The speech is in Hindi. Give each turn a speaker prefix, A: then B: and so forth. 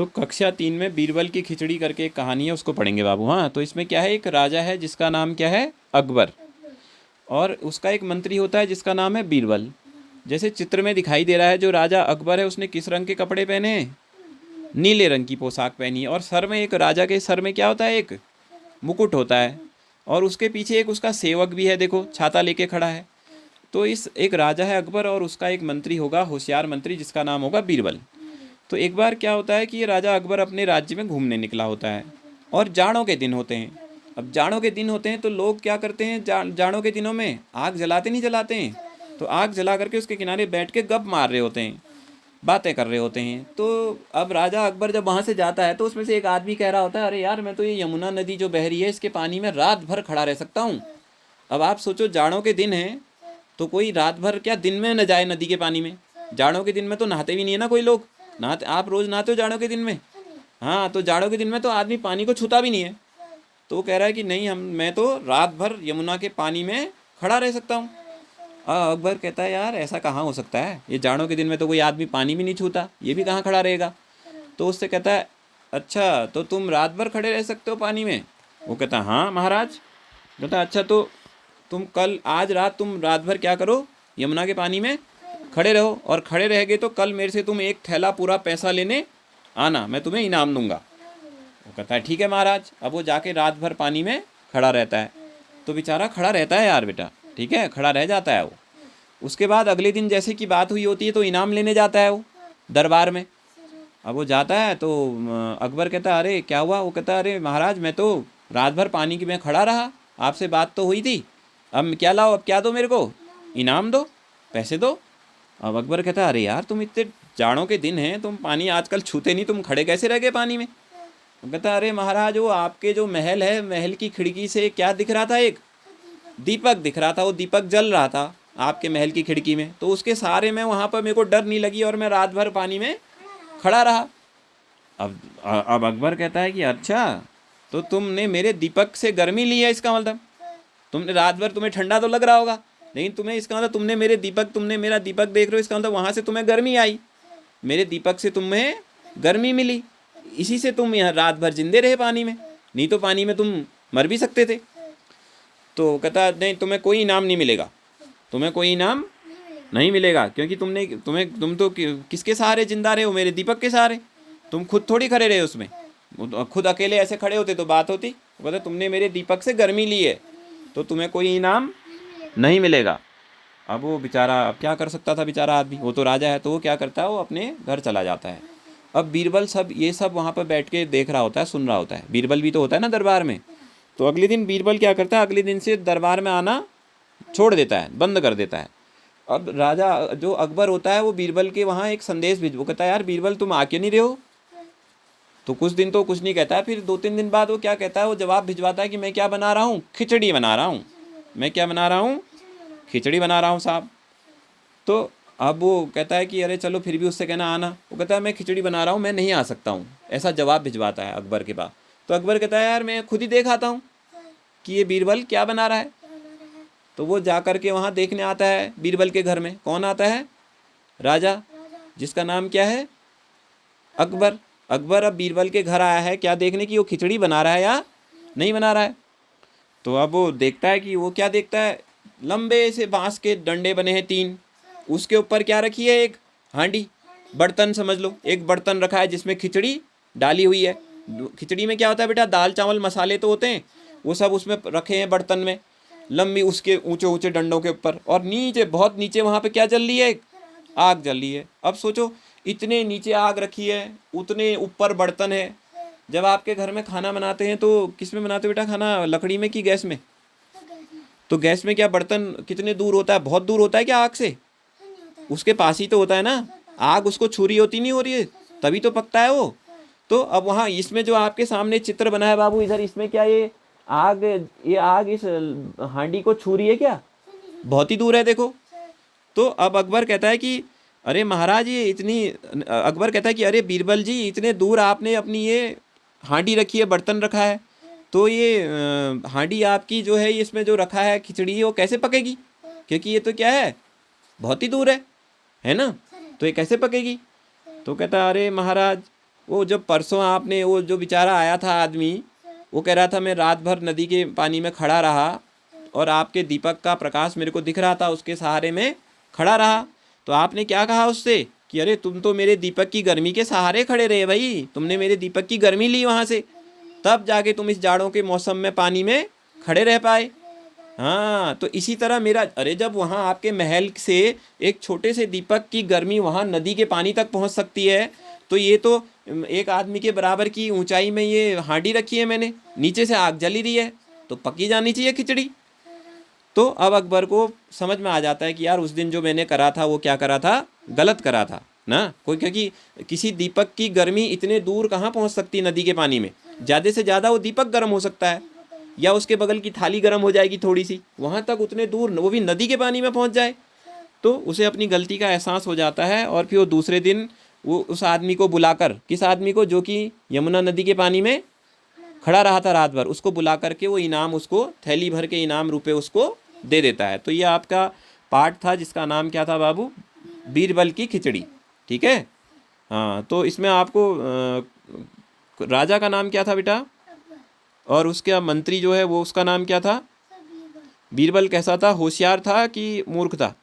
A: तो कक्षा 3 में बीरबल की खिचड़ी करके एक कहानी है, उसको पढ़ेंगे बाबू। हाँ, तो इसमें क्या है, एक राजा है जिसका नाम क्या है, अकबर, और उसका एक मंत्री होता है जिसका नाम है बीरबल। जैसे चित्र में दिखाई दे रहा है, जो राजा अकबर है उसने किस रंग के कपड़े पहने हैं, नीले रंग की पोशाक पहनी है, और सर में एक, राजा के सर में क्या होता है, एक मुकुट होता है, और उसके पीछे एक उसका सेवक भी है, देखो छाता लेके खड़ा है। तो इस एक राजा है अकबर और उसका एक मंत्री होगा, होशियार मंत्री, जिसका नाम होगा बीरबल। तो एक बार क्या होता है कि ये राजा अकबर अपने राज्य में घूमने निकला होता है, और जाड़ों के दिन होते हैं। अब जाड़ों के दिन होते हैं तो लोग क्या करते हैं, जाड़ों के दिनों में आग जलाते नहीं जलाते हैं, तो आग जला करके उसके किनारे बैठ के गप मार रहे होते हैं, बातें कर रहे होते हैं। तो अब राजा अकबर जब वहाँ से जाता है तो उसमें से एक आदमी कह रहा होता है, अरे यार मैं तो ये यमुना नदी जो बह रही है इसके पानी में रात भर खड़ा रह सकता हूँ। अब आप सोचो, जाड़ों के दिन हैं तो कोई रात भर क्या दिन में न जाए नदी के पानी में? जाड़ों के दिन में तो नहाते भी नहीं है ना कोई लोग, नहाते, आप रोज़ नहाते हो जाड़ों के दिन में? हाँ, तो जाड़ों के दिन में तो आदमी पानी को छूता भी नहीं है। तो वो कह रहा है कि नहीं, मैं तो रात भर यमुना के पानी में खड़ा रह सकता हूँ। अकबर कहता है यार ऐसा कहाँ हो सकता है, ये जाड़ों के दिन में तो कोई आदमी पानी भी नहीं छूता, ये भी कहाँ खड़ा रहेगा। तो उससे कहता है, अच्छा तो तुम रात भर खड़े रह सकते हो पानी में? वो कहता है हाँ महाराज। कहता अच्छा तो तुम कल, आज रात तुम रात भर क्या करो, यमुना के पानी में खड़े रहो, और खड़े रह गए तो कल मेरे से तुम एक थैला पूरा पैसा लेने आना, मैं तुम्हें इनाम दूंगा। वो कहता है ठीक है महाराज। अब वो जाके रात भर पानी में खड़ा रहता है, तो बेचारा खड़ा रहता है यार बेटा, ठीक है, खड़ा रह जाता है वो। उसके बाद अगले दिन जैसे कि बात हुई होती है तो इनाम लेने जाता है वो दरबार में। अब वो जाता है तो अकबर कहता है अरे क्या हुआ? वो कहता है अरे महाराज मैं तो रात भर पानी में खड़ा रहा, आपसे बात तो हुई थी, अब क्या लाओ, अब क्या दो मेरे को, इनाम दो, पैसे दो। अब अकबर कहता है अरे यार तुम इतने जाड़ों के दिन हैं, तुम पानी आजकल छूते नहीं, तुम खड़े कैसे रह गए पानी में? वो कहता अरे महाराज वो आपके जो महल है, महल की खिड़की से क्या दिख रहा था, एक दीपक दिख रहा था, वो दीपक जल रहा था आपके महल की खिड़की में, तो उसके सहारे में वहाँ पर मेरे को डर नहीं लगी और मैं रात भर पानी में खड़ा रहा। अब अकबर कहता है कि अच्छा तो तुमने मेरे दीपक से गर्मी ली है, इसका मतलब तुमने रात भर, तुम्हें ठंडा तो लग रहा होगा, लेकिन तुम्हें, इसका मतलब तुमने मेरे दीपक, तुमने मेरा दीपक देख रहे हो, इसका मतलब वहाँ से तुम्हें गर्मी आई, मेरे दीपक से तुम्हें गर्मी मिली, इसी से तुम यहाँ रात भर जिंदे रहे पानी में, नहीं तो पानी में तुम मर भी सकते थे। तो कहता नहीं, तुम्हें कोई इनाम नहीं मिलेगा, तुम्हें कोई इनाम नहीं मिलेगा, क्योंकि तुम तो किसके सहारे जिंदा रहे हो, मेरे दीपक के सहारे, तुम खुद थोड़ी खड़े रहे उसमें, खुद अकेले ऐसे खड़े होते तो बात होती। कहते तुमने मेरे दीपक से गर्मी ली है तो तुम्हें कोई इनाम नहीं मिलेगा। अब वो बेचारा, अब क्या कर सकता था बेचारा आदमी, वो तो राजा है, तो वो क्या करता है, वो अपने घर चला जाता है। अब बीरबल ये सब वहाँ पर बैठ के देख रहा होता है, सुन रहा होता है, बीरबल भी तो होता है ना दरबार में। तो अगले दिन बीरबल क्या करता है, अगले दिन से दरबार में आना छोड़ देता है, बंद कर देता है। अब राजा जो अकबर होता है वो बीरबल के वहाँ एक संदेश भेज, वो कहता है यार बीरबल तुम आ क्यों नहीं रहे हो? तो कुछ दिन तो कुछ नहीं कहता है, फिर 2-3 दिन बाद वो क्या कहता है, वो जवाब भिजवाता है कि मैं क्या बना रहा हूँ, खिचड़ी बना रहा हूँ, मैं क्या बना रहा हूँ, खिचड़ी बना रहा हूँ साहब। तो अब वो कहता है कि अरे चलो फिर भी उससे कहना आना। वो कहता है मैं खिचड़ी बना रहा हूँ, मैं नहीं आ सकता हूँ, ऐसा जवाब भिजवाता है अकबर के पास। तो अकबर कहता है यार मैं खुद ही देख आता हूँ कि ये बीरबल क्या बना रहा है। तो वो जा कर के वहाँ देखने आता है बीरबल के घर में। कौन आता है? राजा, जिसका नाम क्या है, अकबर। अकबर अब बीरबल के घर आया है क्या देखने की वो खिचड़ी बना रहा है या नहीं बना रहा है। तो अब वो देखता है कि वो क्या देखता है, लंबे से बांस के डंडे बने हैं 3, उसके ऊपर क्या रखी है, एक हांडी, बर्तन समझ लो, एक बर्तन रखा है जिसमें खिचड़ी डाली हुई है। खिचड़ी में क्या होता है बेटा, दाल चावल मसाले तो होते हैं, वो सब उसमें रखे हैं बर्तन में, लंबी उसके ऊंचे ऊंचे डंडों के ऊपर, और नीचे, बहुत नीचे वहाँ पे क्या जल रही है, एक आग जल रही है। अब सोचो इतने नीचे आग रखी है, उतने ऊपर बर्तन है। जब आपके घर में खाना बनाते हैं तो किस में बनाते हो बेटा खाना, लकड़ी में कि गैस में? तो गैस में क्या बर्तन कितने दूर होता है, बहुत दूर होता है क्या आग से? उसके पास ही तो होता है ना, आग उसको छू रही होती नहीं हो रही है, तभी तो पकता है वो। तो अब वहाँ इसमें जो आपके सामने चित्र बना है बाबू, इधर इसमें क्या ये आग इस हांडी को छू रही है क्या? बहुत ही दूर है देखो। तो अब अकबर कहता है कि अरे महाराज ये इतनी, अकबर कहता है कि अरे बीरबल जी इतने दूर आपने अपनी ये हांडी रखी है, बर्तन रखा है, तो ये हांडी आपकी जो है, इसमें जो रखा है खिचड़ी, वो कैसे पकेगी? क्योंकि ये तो क्या है, बहुत ही दूर है ना, तो ये कैसे पकेगी? तो कहता अरे महाराज वो जब परसों आपने वो जो बेचारा आया था आदमी, वो कह रहा था मैं रात भर नदी के पानी में खड़ा रहा और आपके दीपक का प्रकाश मेरे को दिख रहा था, उसके सहारे में खड़ा रहा। तो आपने क्या कहा उससे कि अरे तुम तो मेरे दीपक की गर्मी के सहारे खड़े रहे भाई, तुमने मेरे दीपक की गर्मी ली वहाँ से, तब जाके तुम इस जाड़ों के मौसम में पानी में खड़े रह पाए। हाँ, तो इसी तरह मेरा, अरे जब वहाँ आपके महल से एक छोटे से दीपक की गर्मी वहाँ नदी के पानी तक पहुँच सकती है, तो ये तो एक आदमी के बराबर की ऊंचाई में ये हांडी रखी है मैंने, नीचे से आग जली रही है, तो पकी जानी चाहिए खिचड़ी। तो अब अकबर को समझ में आ जाता है कि यार उस दिन जो मैंने करा था वो क्या करा था, गलत करा था ना कोई, क्योंकि किसी दीपक की गर्मी इतने दूर कहाँ पहुँच सकती है नदी के पानी में, ज़्यादा से ज़्यादा वो दीपक गर्म हो सकता है या उसके बगल की थाली गर्म हो जाएगी थोड़ी सी, वहाँ तक उतने दूर वो भी नदी के पानी में पहुँच जाए। तो उसे अपनी गलती का एहसास हो जाता है और फिर वो दूसरे दिन वो उस आदमी को बुलाकर, किस आदमी को, जो कि यमुना नदी के पानी में खड़ा रहा था रात भर, उसको बुला करके वो इनाम, उसको थैली भर के इनाम रुपए उसको दे देता है। तो ये आपका पाठ था जिसका नाम क्या था बाबू, बीरबल की खिचड़ी। ठीक है, हाँ, तो इसमें आपको राजा का नाम क्या था बेटा, और उसका मंत्री जो है वो उसका नाम क्या था, बीरबल कैसा था, होशियार था कि मूर्ख था?